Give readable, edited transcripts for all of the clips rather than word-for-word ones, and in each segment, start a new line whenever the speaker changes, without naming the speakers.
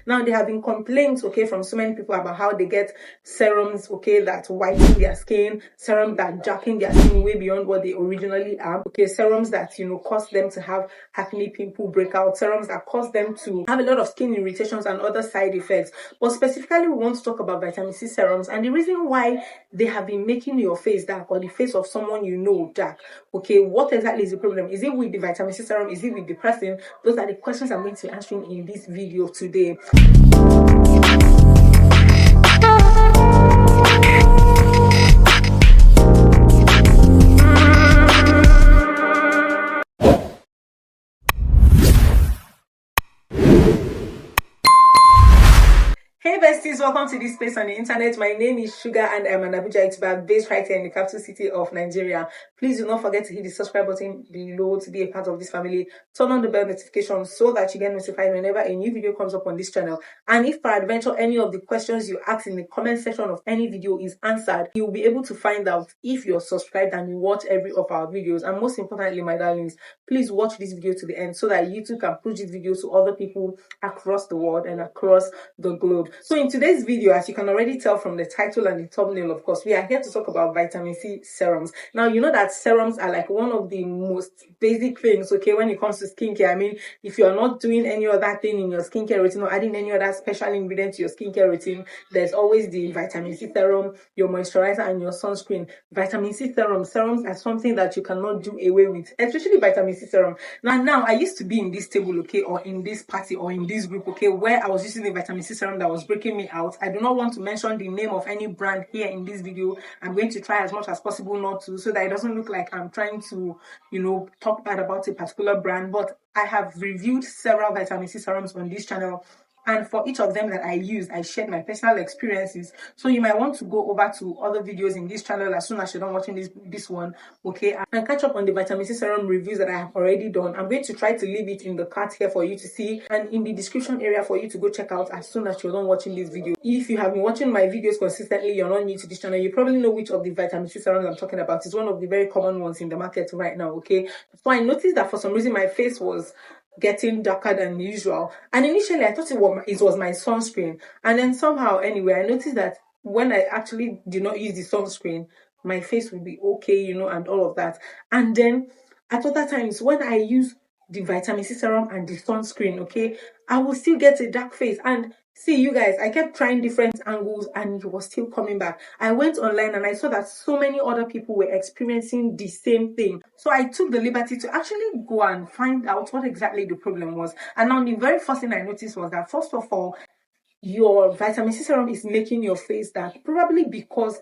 Now, there have been complaints, okay, from so many people about how they get serums, okay, that whiten their skin, serums that darken their skin way beyond what they originally are, okay, serums that, you know, cause them to have acne, pimple, breakout, serums that cause them to have a lot of skin irritations and other side effects. But specifically, we want to talk about vitamin C serums and the reason why they have been making your face dark or the face of someone you know dark. Okay, what exactly is the problem? Is it with the vitamin C serum? Is it with the person? Those are the questions I'm going to be answering in this video today. Hey besties, welcome to this space on the internet. My name is Shuga and I'm an Abuja YouTuber based right here in the capital city of Nigeria. Please do not forget to hit the subscribe button below to be a part of this family. Turn on the bell notification so that you get notified whenever a new video comes up on this channel. And if peradventure any of the questions you ask in the comment section of any video is answered, you'll be able to find out if you're subscribed and you watch every of our videos. And most importantly, my darlings, please watch this video to the end so that YouTube can push this video to other people across the world and across the globe. So in today's video, as you can already tell from the title and the thumbnail, of course, we are here to talk about vitamin C serums. Now, you know that serums are like one of the most basic things, okay, when it comes to skincare. I mean, if you're not doing any other thing in your skincare routine or adding any other special ingredient to your skincare routine, there's always the vitamin C serum, your moisturizer, and your sunscreen. Vitamin C serums are something that you cannot do away with, especially vitamin C serum. Now, I used to be in this table, okay, or in this party or in this group, okay, where I was using the vitamin C serum that was breaking me out. I do not want to mention the name of any brand here in this video. I'm going to try as much as possible not to, so that it doesn't look like I'm trying to, you know, talk bad about a particular brand. But I have reviewed several vitamin C serums on this channel, and for each of them that I used, I shared my personal experiences. So you might want to go over to other videos in this channel as soon as you're done watching this one, okay, and catch up on the vitamin C serum reviews that I have already done. I'm going to try to leave it in the card here for you to see, and in the description area for you to go check out as soon as you're done watching this video. If you have been watching my videos consistently, you're not new to this channel, you probably know which of the vitamin C serums I'm talking about. It's one of the very common ones in the market right now, okay. So I noticed that for some reason my face was getting darker than usual, and initially I thought it was my sunscreen, and then somehow anyway I noticed that when I actually did not use the sunscreen, my face would be okay, you know, and all of that. And then at other times when I use the vitamin C serum and the sunscreen, okay, I will still get a dark face. And see, you guys, I kept trying different angles and it was still coming back. I went online and I saw that so many other people were experiencing the same thing. So I took the liberty to actually go and find out what exactly the problem was. And now the very first thing I noticed was that, first of all, your vitamin C serum is making your face dark, probably because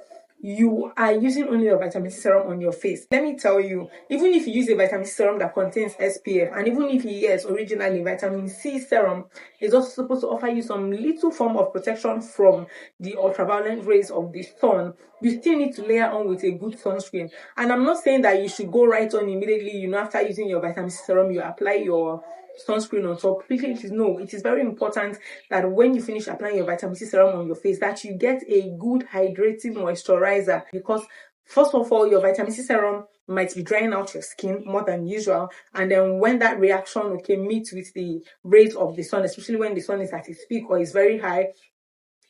you are using only your vitamin C serum on your face. Let me tell you, even if you use a vitamin C serum that contains SPF, and even if yes, originally vitamin C serum is also supposed to offer you some little form of protection from the ultraviolet rays of the sun, you still need to layer on with a good sunscreen. And I'm not saying that you should go right on immediately, you know, after using your vitamin C serum, you apply your sunscreen on top. No, it is very important that when you finish applying your vitamin C serum on your face, that you get a good hydrating moisturizer, because first of all, your vitamin C serum might be drying out your skin more than usual, and then when that reaction, okay, meets with the rays of the sun, especially when the sun is at its peak or is very high,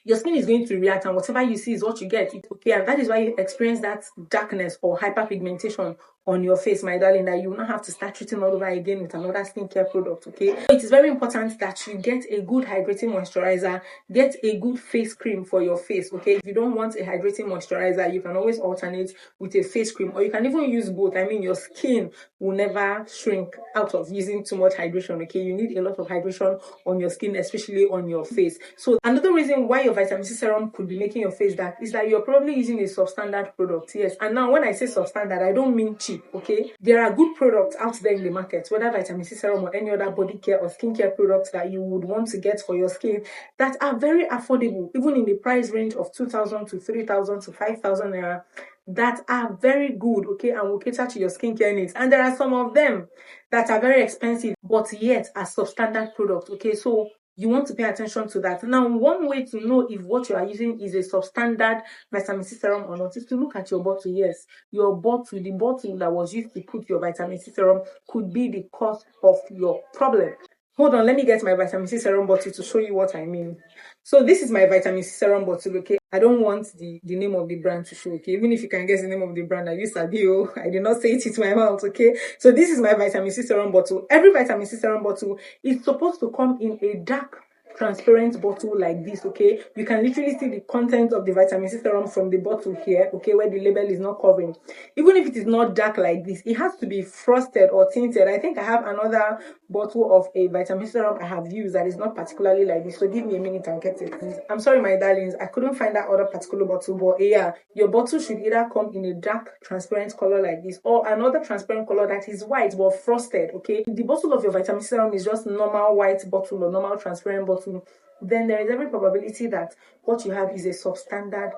your skin is going to react, and whatever you see is what you get, okay? And that is why you experience that darkness or hyperpigmentation on your face, my darling, that you will not have to start treating all over again with another skincare product, okay? So it is very important that you get a good hydrating moisturizer, get a good face cream for your face, okay? If you don't want a hydrating moisturizer, you can always alternate with a face cream, or you can even use both. I mean, your skin will never shrink out of using too much hydration, okay? You need a lot of hydration on your skin, especially on your face. So another reason why your vitamin C serum could be making your face dark is that you're probably using a substandard product, yes. And now when I say substandard, I don't mean cheap, okay? There are good products out there in the market, whether vitamin C serum or any other body care or skincare products that you would want to get for your skin, that are very affordable, even in the price range of 2,000 to 3,000 to 5,000 naira, that are very good, okay, and will cater to your skincare needs. And there are some of them that are very expensive, but yet are substandard products, okay? So you want to pay attention to that. Now, one way to know if what you are using is a substandard vitamin C serum or not is to look at your bottle. Yes, your bottle, the bottle that was used to put your vitamin C serum, could be the cause of your problem. Hold on, let me get my vitamin C serum bottle to show you what I mean. So this is my vitamin C serum bottle, okay? I don't want the name of the brand to show, okay? Even if you can guess the name of the brand, I use Sadio. I did not say it with my mouth, okay? So this is my vitamin C serum bottle. Every vitamin C serum bottle is supposed to come in a dark transparent bottle like this, okay? You can literally see the content of the vitamin C serum from the bottle here, okay, where the label is not covering. Even if it is not dark like this, it has to be frosted or tinted. I think I have another bottle of a vitamin C serum I have used that is not particularly like this, so give me a minute, I'll get it. I'm sorry, my darlings, I couldn't find that other particular bottle, but yeah, your bottle should either come in a dark transparent color like this or another transparent color that is white but frosted, okay? If the bottle of your vitamin C serum is just normal white bottle or normal transparent bottle, then there is every probability that what you have is a substandard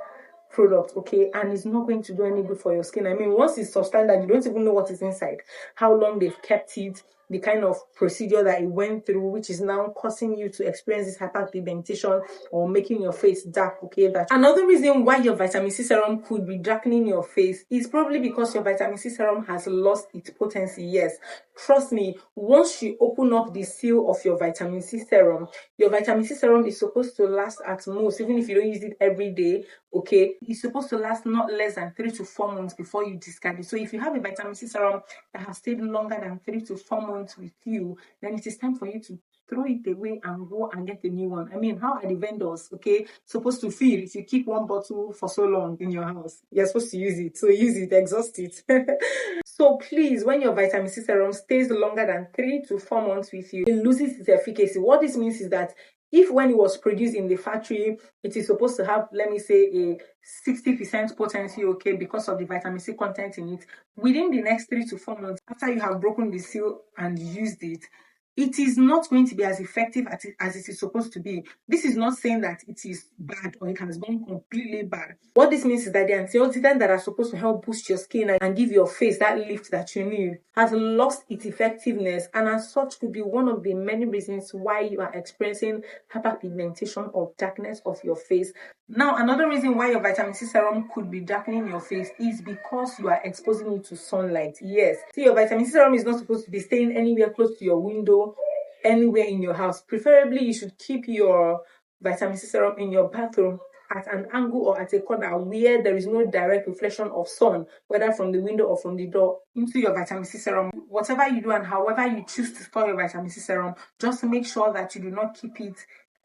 product, okay, and it's not going to do any good for your skin. I mean, once it's substandard, you don't even know what is inside, how long they've kept it, the kind of procedure that it went through, which is now causing you to experience this hyperpigmentation or making your face dark, okay? That another reason why your vitamin C serum could be darkening your face is probably because your vitamin C serum has lost its potency. Yes, trust me, once you open up the seal of your vitamin C serum, your vitamin C serum is supposed to last at most, even if you don't use it every day, okay, it's supposed to last not less than 3 to 4 months before you discard it. So if you have a vitamin C serum that has stayed longer than 3 to 4 months with you, then it is time for you to throw it away and go and get a new one. I mean, how are the vendors, okay, supposed to feel if you keep one bottle for so long in your house? You're supposed to use it, so use it, exhaust it. So please, when your vitamin C serum stays longer than 3 to 4 months with you, it loses its efficacy. What this means is that if when it was produced in the factory, it is supposed to have, let me say, a 60% potency, okay, because of the vitamin C content in it, within the next 3 to 4 months, after you have broken the seal and used it, it is not going to be as effective as it is supposed to be. This is not saying that it is bad or it has gone completely bad. What this means is that the antioxidants that are supposed to help boost your skin and give your face that lift that you need has lost its effectiveness, and as such could be one of the many reasons why you are experiencing hyperpigmentation or darkness of your face. Now, another reason why your vitamin C serum could be darkening your face is because you are exposing it to sunlight. Yes. See, your vitamin C serum is not supposed to be staying anywhere close to your window, anywhere in your house. Preferably, you should keep your vitamin C serum in your bathroom at an angle or at a corner where there is no direct reflection of sun, whether from the window or from the door, into your vitamin C serum. Whatever you do and however you choose to store your vitamin C serum, just make sure that you do not keep it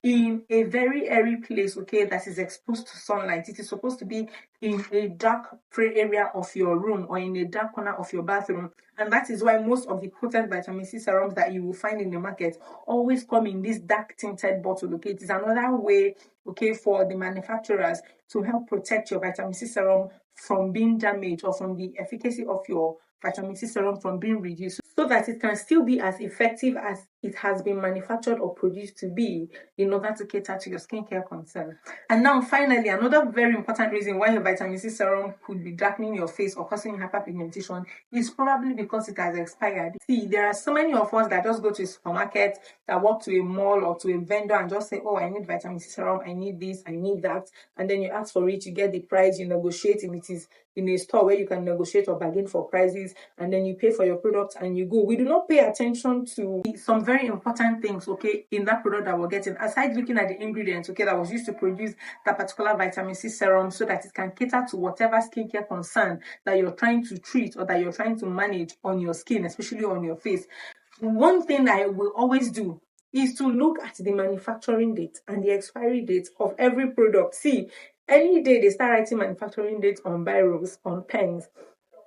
in a very airy place, okay, that is exposed to sunlight. It is supposed to be in a dark area of your room or in a dark corner of your bathroom. And that is why most of the potent vitamin C serums that you will find in the market always come in this dark tinted bottle, okay? It is another way, okay, for the manufacturers to help protect your vitamin C serum from being damaged or from the efficacy of your vitamin C serum from being reduced, so that it can still be as effective as it has been manufactured or produced to be in order to cater to your skincare concern. And now finally, another very important reason why your vitamin C serum could be darkening your face or causing hyperpigmentation is probably because it has expired. See, there are so many of us that just go to a supermarket, that walk to a mall or to a vendor and just say, oh, I need vitamin C serum, I need this, I need that, and then you ask for it, you get the price, you negotiate if it is in a store where you can negotiate or bargain for prices, and then you pay for your product and you go. We do not pay attention to some very important things, okay, in that product that we're getting, aside looking at the ingredients, okay, that was used to produce that particular vitamin C serum so that it can cater to whatever skincare concern that you're trying to treat or that you're trying to manage on your skin, especially on your face. One thing I will always do is to look at the manufacturing date and the expiry date of every product. See, any day they start writing manufacturing dates on biros, on pens,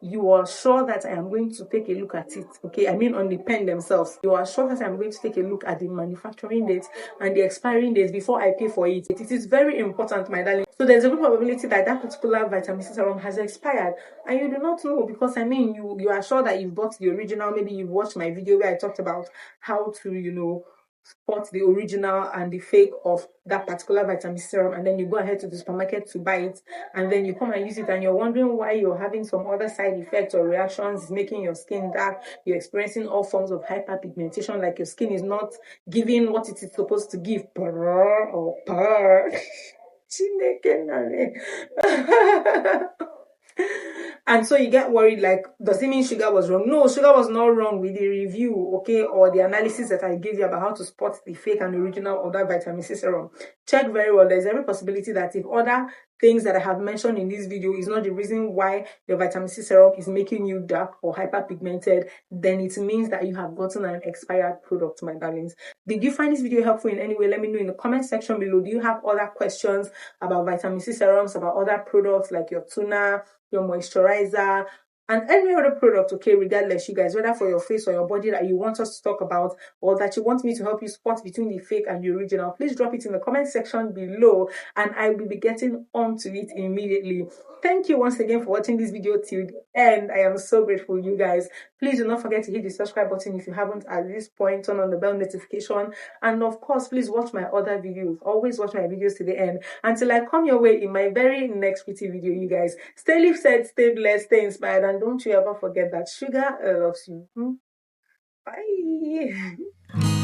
you are sure that I am going to take a look at it, okay? I mean on the pen themselves. You are sure that I'm going to take a look at the manufacturing date and the expiring date before I pay for it. It is very important, my darling. So there's a good probability that that particular vitamin C serum has expired and you do not know, because I mean you are sure that you've bought the original. Maybe you've watched my video where I talked about how to, spot the original and the fake of that particular vitamin serum, and then you go ahead to the supermarket to buy it, and then you come and use it, and you're wondering why you're having some other side effects or reactions, making your skin dark, you're experiencing all forms of hyperpigmentation, like your skin is not giving what it is supposed to give. Purr or purr. And so you get worried, like, does it mean Shuga was wrong? No, Shuga was not wrong with the review, okay, or the analysis that I gave you about how to spot the fake and original of that vitamin C serum. Check very well. There's every possibility that if other things that I have mentioned in this video is not the reason why your vitamin C serum is making you dark or hyperpigmented, then it means that you have gotten an expired product, my darlings. Did you find this video helpful in any way? Let me know in the comment section below. Do you have other questions about vitamin C serums, about other products like your toner, your moisturizer, and any other product, okay, regardless, you guys, whether for your face or your body that you want us to talk about, or that you want me to help you spot between the fake and the original, please drop it in the comment section below, and I will be getting onto it immediately. Thank you once again for watching this video till the end. I am so grateful, you guys. Please do not forget to hit the subscribe button if you haven't at this point. Turn on the bell notification, and of course, please watch my other videos. Always watch my videos to the end until I come your way in my very next pretty video, you guys. Stay lifted, stay blessed, stay inspired, and don't you ever forget that Shuga loves you. Bye.